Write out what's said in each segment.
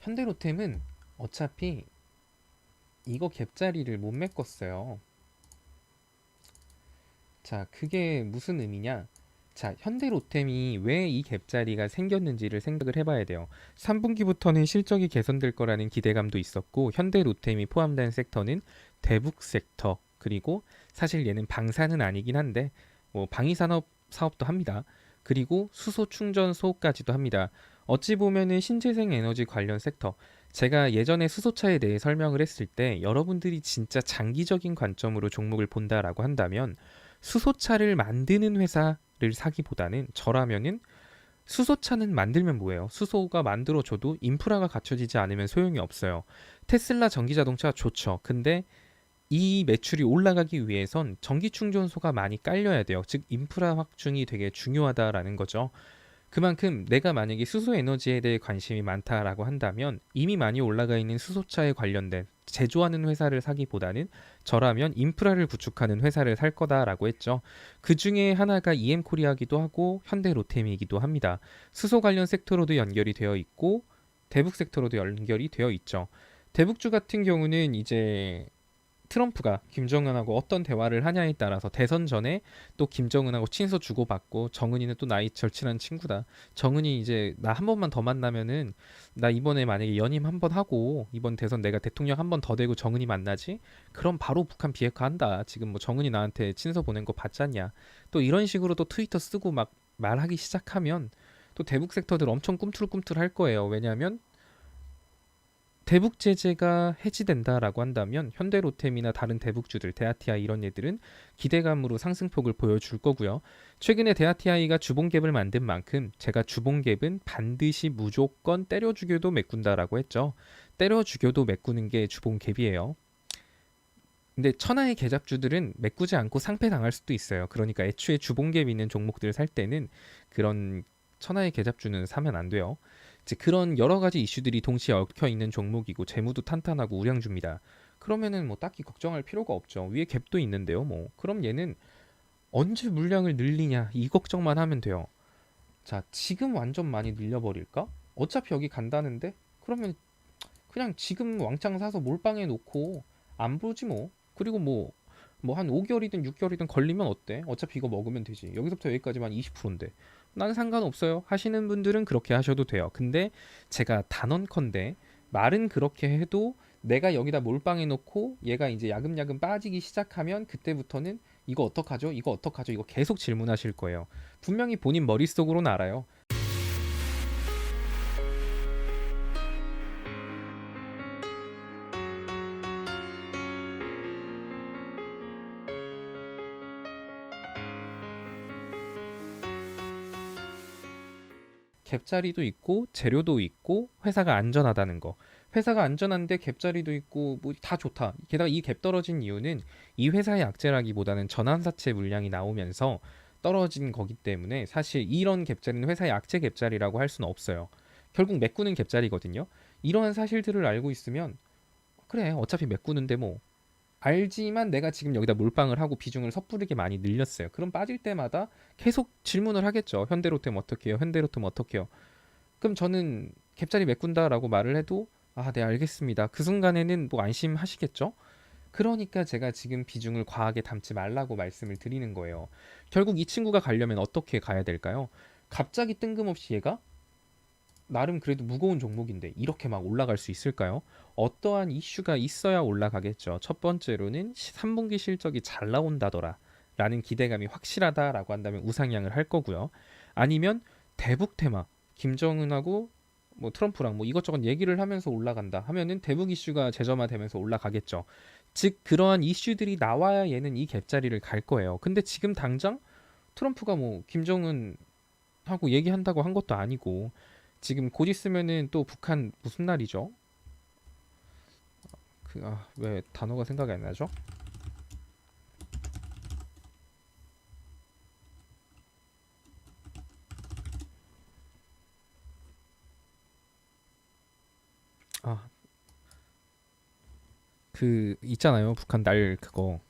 현대로템은 어차피 이거 갭자리를 못 메꿨어요. 자, 그게 무슨 의미냐? 자, 현대로템이 왜 이 갭자리가 생겼는지를 생각을 해봐야 돼요. 3분기부터는 실적이 개선될 거라는 기대감도 있었고, 현대로템이 포함된 섹터는 대북 섹터, 그리고 사실 얘는 방사는 아니긴 한데, 뭐 방위산업 사업도 합니다. 그리고 수소 충전소까지도 합니다. 어찌 보면은 신재생 에너지 관련 섹터, 제가 예전에 수소차에 대해 설명을 했을 때 여러분들이 진짜 장기적인 관점으로 종목을 본다라고 한다면 수소차를 만드는 회사를 사기보다는 저라면은 수소차는 만들면 뭐예요? 수소가 만들어져도 인프라가 갖춰지지 않으면 소용이 없어요. 테슬라 전기자동차 좋죠. 근데 이 매출이 올라가기 위해선 전기 충전소가 많이 깔려야 돼요. 즉 인프라 확충이 되게 중요하다라는 거죠. 그만큼 내가 만약에 수소 에너지에 대해 관심이 많다라고 한다면 이미 많이 올라가 있는 수소차에 관련된 제조하는 회사를 사기보다는 저라면 인프라를 구축하는 회사를 살 거다라고 했죠. 그 중에 하나가 EM코리아기도 하고 현대로템이기도 합니다. 수소 관련 섹터로도 연결이 되어 있고 대북 섹터로도 연결이 되어 있죠. 대북주 같은 경우는 이제 트럼프가 김정은하고 어떤 대화를 하냐에 따라서 대선 전에 또 김정은하고 친서 주고받고 정은이는 또 나이 절친한 친구다. 정은이 이제 나 한 번만 더 만나면은 나 이번에 만약에 연임 한 번 하고 이번 대선 내가 대통령 한 번 더 되고 정은이 만나지? 그럼 바로 북한 비핵화 한다. 지금 뭐 정은이 나한테 친서 보낸 거 봤잖냐. 또 이런 식으로 또 트위터 쓰고 막 말하기 시작하면 또 대북 섹터들 엄청 꿈틀꿈틀 할 거예요. 왜냐하면 대북 제재가 해지된다라고 한다면 현대로템이나 다른 대북주들, 데아티아이 이런 애들은 기대감으로 상승폭을 보여줄 거고요. 최근에 데아티아이가 주봉갭을 만든 만큼 제가 주봉갭은 반드시 무조건 때려 죽여도 메꾼다라고 했죠. 때려 죽여도 메꾸는 게 주봉갭이에요. 근데 천하의 개잡주들은 메꾸지 않고 상패 당할 수도 있어요. 그러니까 애초에 주봉갭 있는 종목들을 살 때는 그런 천하의 개잡주는 사면 안 돼요. 이제 그런 여러 가지 이슈들이 동시에 얽혀 있는 종목이고 재무도 탄탄하고 우량주입니다. 그러면은 뭐 딱히 걱정할 필요가 없죠. 위에 갭도 있는데요. 뭐 그럼 얘는 언제 물량을 늘리냐 이 걱정만 하면 돼요. 자, 지금 완전 많이 늘려버릴까? 어차피 여기 간다는데? 그러면 그냥 지금 왕창 사서 몰빵해 놓고 안 보지 뭐. 그리고 뭐 한 5개월이든 6개월이든 걸리면 어때? 어차피 이거 먹으면 되지. 여기서부터 여기까지만 20%인데. 나는 상관없어요. 하시는 분들은 그렇게 하셔도 돼요. 근데 제가 단언컨대 말은 그렇게 해도 내가 여기다 몰빵해 놓고 얘가 이제 야금야금 빠지기 시작하면 그때부터는 이거 어떡하죠? 이거 어떡하죠? 이거 계속 질문하실 거예요. 분명히 본인 머릿속으로는 알아요. 갭자리도 있고 재료도 있고 회사가 안전하다는 거. 회사가 안전한데 갭자리도 있고 뭐 다 좋다. 게다가 이 갭 떨어진 이유는 이 회사의 악재라기보다는 전환사채 물량이 나오면서 떨어진 거기 때문에 사실 이런 갭자리는 회사의 악재 갭자리라고 할 수는 없어요. 결국 메꾸는 갭자리거든요. 이러한 사실들을 알고 있으면 그래 어차피 메꾸는데 뭐 알지만 내가 지금 여기다 몰빵을 하고 비중을 섣부르게 많이 늘렸어요. 그럼 빠질 때마다 계속 질문을 하겠죠. 현대로템 어떻게 해요? 현대로템 어떻게 해요? 그럼 저는 갭자리 메꾼다라고 말을 해도 아, 네, 알겠습니다. 그 순간에는 뭐 안심하시겠죠? 그러니까 제가 지금 비중을 과하게 담지 말라고 말씀을 드리는 거예요. 결국 이 친구가 가려면 어떻게 가야 될까요? 갑자기 뜬금없이 얘가 나름 그래도 무거운 종목인데 이렇게 막 올라갈 수 있을까요? 어떠한 이슈가 있어야 올라가겠죠. 첫 번째로는 3분기 실적이 잘 나온다더라 라는 기대감이 확실하다라고 한다면 우상향을 할 거고요. 아니면 대북 테마, 김정은하고 뭐 트럼프랑 뭐 이것저것 얘기를 하면서 올라간다 하면은 대북 이슈가 재점화되면서 올라가겠죠. 즉 그러한 이슈들이 나와야 얘는 이 갭자리를 갈 거예요. 근데 지금 당장 트럼프가 뭐 김정은 하고 얘기한다고 한 것도 아니고 지금 곧 있으면은 또 북한 무슨 날이죠? 왜 단어가 생각이 안 나죠? 아, 그 있잖아요. 북한 날 그거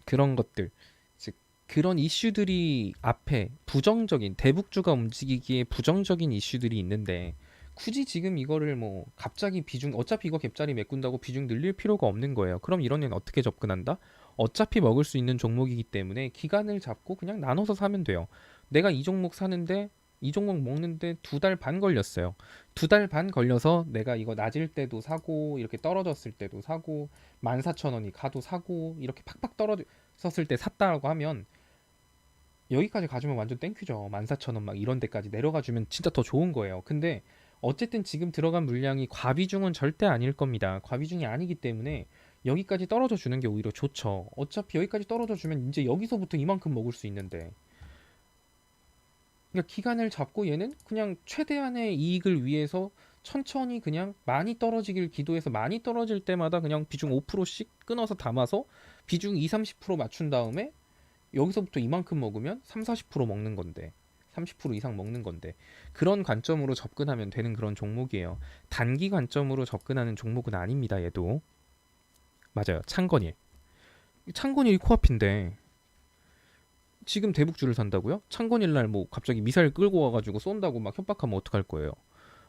그런 것들. 즉 그런 이슈들이 앞에 부정적인 대북주가 움직이기에 부정적인 이슈들이 있는데 굳이 지금 이거를 뭐 갑자기 비중 어차피 이거 갭자리 메꾼다고 비중 늘릴 필요가 없는 거예요. 그럼 이런 애는 어떻게 접근한다? 어차피 먹을 수 있는 종목이기 때문에 기간을 잡고 그냥 나눠서 사면 돼요. 내가 이 종목 사는데 이 종목 먹는데 2달 반 걸렸어요. 2달 반 걸려서 내가 이거 낮을 때도 사고 이렇게 떨어졌을 때도 사고 14,000원이 가도 사고 이렇게 팍팍 떨어졌을 때 샀다라고 하면 여기까지 가주면 완전 땡큐죠. 14,000원 막 이런 데까지 내려가 주면 진짜 더 좋은 거예요. 근데 어쨌든 지금 들어간 물량이 과비중은 절대 아닐 겁니다. 과비중이 아니기 때문에 여기까지 떨어져 주는 게 오히려 좋죠. 어차피 여기까지 떨어져 주면 이제 여기서부터 이만큼 먹을 수 있는데. 그러니까 기간을 잡고 얘는 그냥 최대한의 이익을 위해서 천천히 그냥 많이 떨어지길 기도해서 많이 떨어질 때마다 그냥 비중 5%씩 끊어서 담아서 비중 2, 30% 맞춘 다음에 여기서부터 이만큼 먹으면 3, 40% 먹는 건데 30% 이상 먹는 건데 그런 관점으로 접근하면 되는 그런 종목이에요. 단기 관점으로 접근하는 종목은 아닙니다. 얘도 맞아요. 창건일. 창건일이 코앞인데 지금 대북주를 산다고요? 창건일 날 뭐 갑자기 미사일 끌고 와가지고 쏜다고 막 협박하면 어떡할 거예요?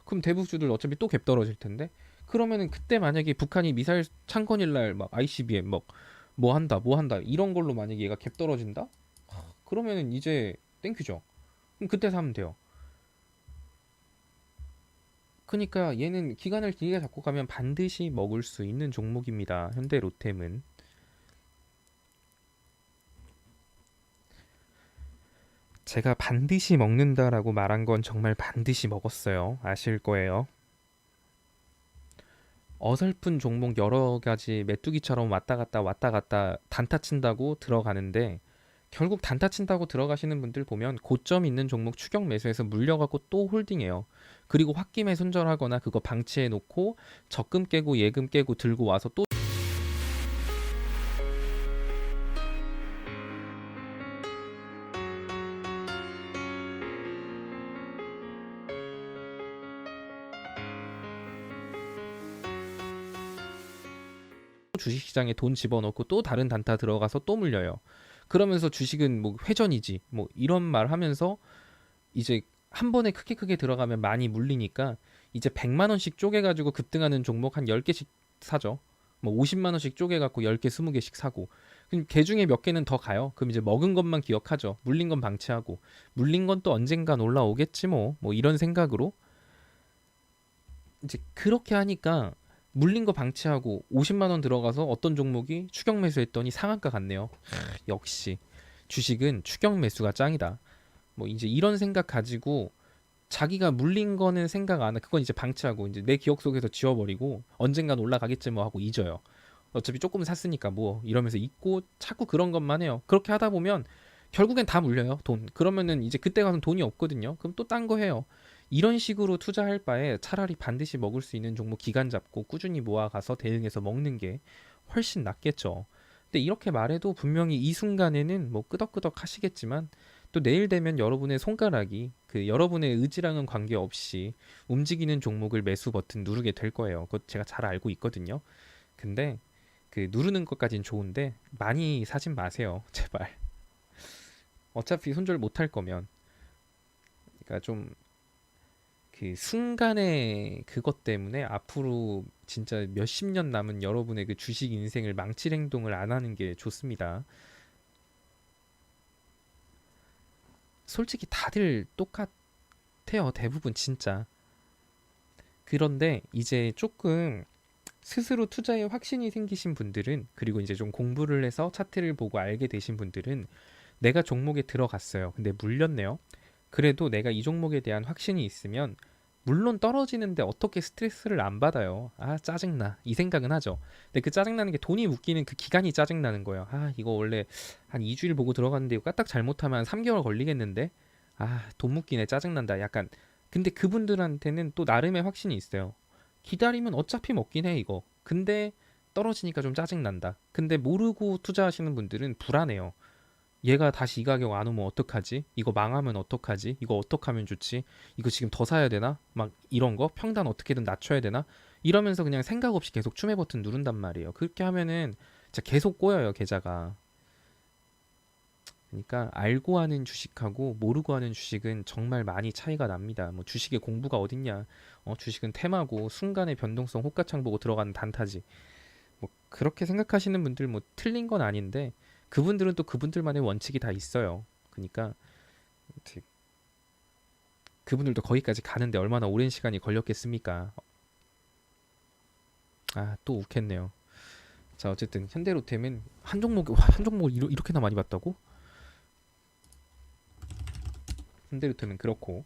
그럼 대북주들 어차피 또 갭 떨어질 텐데 그러면은 그때 만약에 북한이 미사일 창건일 날 막 ICBM 뭐 한다 이런 걸로 만약에 얘가 갭 떨어진다? 그러면은 이제 땡큐죠. 그럼 그때 사면 돼요. 그러니까 얘는 기간을 길게 잡고 가면 반드시 먹을 수 있는 종목입니다. 현대 로템은. 제가 반드시 먹는다라고 말한 건 정말 반드시 먹었어요. 아실 거예요. 어설픈 종목 여러 가지 메뚜기처럼 왔다 갔다 단타 친다고 들어가는데 결국 단타 친다고 들어가시는 분들 보면 고점 있는 종목 추격 매수해서 물려갖고 또 홀딩해요. 그리고 홧김에 손절하거나 그거 방치해 놓고 적금 깨고 예금 깨고 들고 와서 또 주식시장에 돈 집어넣고 또 다른 단타 들어가서 또 물려요. 그러면서 주식은 뭐 회전이지 뭐 이런 말 하면서 이제 한 번에 크게 들어가면 많이 물리니까 이제 100만 원씩 쪼개가지고 급등하는 종목 한 10개씩 사죠. 뭐 50만 원씩 쪼개갖고 10개, 20개씩 사고. 그럼 개 중에 몇 개는 더 가요. 그럼 이제 먹은 것만 기억하죠. 물린 건 방치하고. 물린 건 또 언젠간 올라오겠지 뭐. 뭐 이런 생각으로 이제 그렇게 하니까 물린 거 방치하고 50만 원 들어가서 어떤 종목이 추격 매수했더니 상한가 갔네요. 역시 주식은 추격 매수가 짱이다. 뭐 이제 이런 생각 가지고 자기가 물린 거는 생각 안 해. 그건 이제 방치하고 이제 내 기억 속에서 지워버리고 언젠간 올라가겠지 뭐 하고 잊어요. 어차피 조금 샀으니까 뭐 이러면서 잊고 자꾸 그런 것만 해요. 그렇게 하다 보면 결국엔 다 물려요. 돈. 그러면은 이제 그때 가서 돈이 없거든요. 그럼 또 딴 거 해요. 이런 식으로 투자할 바에 차라리 반드시 먹을 수 있는 종목 기간 잡고 꾸준히 모아가서 대응해서 먹는 게 훨씬 낫겠죠. 근데 이렇게 말해도 분명히 이 순간에는 뭐 끄덕끄덕 하시겠지만 또 내일 되면 여러분의 손가락이 그 여러분의 의지랑은 관계없이 움직이는 종목을 매수 버튼 누르게 될 거예요. 그거 제가 잘 알고 있거든요. 근데 그 누르는 것까진 좋은데 많이 사진 마세요. 제발. 어차피 손절 못 할 거면. 그러니까 좀 그 순간의 그것 때문에 앞으로 진짜 몇십 년 남은 여러분의 그 주식 인생을 망칠 행동을 안 하는 게 좋습니다. 솔직히 다들 똑같아요. 대부분 진짜. 그런데 이제 조금 스스로 투자에 확신이 생기신 분들은 그리고 이제 좀 공부를 해서 차트를 보고 알게 되신 분들은 내가 종목에 들어갔어요. 근데 물렸네요. 그래도 내가 이 종목에 대한 확신이 있으면 물론 떨어지는데 어떻게 스트레스를 안 받아요. 아, 짜증나. 이 생각은 하죠. 근데 그 짜증나는 게 돈이 묶이는 그 기간이 짜증나는 거예요. 아, 이거 원래 한 2주일 보고 들어갔는데 이거 까딱 잘못하면 한 3개월 걸리겠는데? 아, 돈 묶이네. 짜증난다. 약간. 근데 그분들한테는 또 나름의 확신이 있어요. 기다리면 어차피 먹긴 해, 이거. 근데 떨어지니까 좀 짜증난다. 근데 모르고 투자하시는 분들은 불안해요. 얘가 다시 이 가격 안 오면 어떡하지? 이거 망하면 어떡하지? 이거 어떡하면 좋지? 이거 지금 더 사야 되나? 막 이런 거 평단 어떻게든 낮춰야 되나? 이러면서 그냥 생각 없이 계속 추매 버튼 누른단 말이에요. 그렇게 하면은 진짜 계속 꼬여요, 계좌가. 그러니까 알고 하는 주식하고 모르고 하는 주식은 정말 많이 차이가 납니다. 뭐 주식의 공부가 어딨냐? 주식은 테마고 순간의 변동성 호가창 보고 들어가는 단타지. 뭐 그렇게 생각하시는 분들 뭐 틀린 건 아닌데 그분들은 또 그분들만의 원칙이 다 있어요. 그러니까 그분들도 거기까지 가는데 얼마나 오랜 시간이 걸렸겠습니까? 아, 또 욱했네요. 자, 어쨌든 현대로템은 한 종목을 이렇게나 많이 봤다고? 현대로템은 그렇고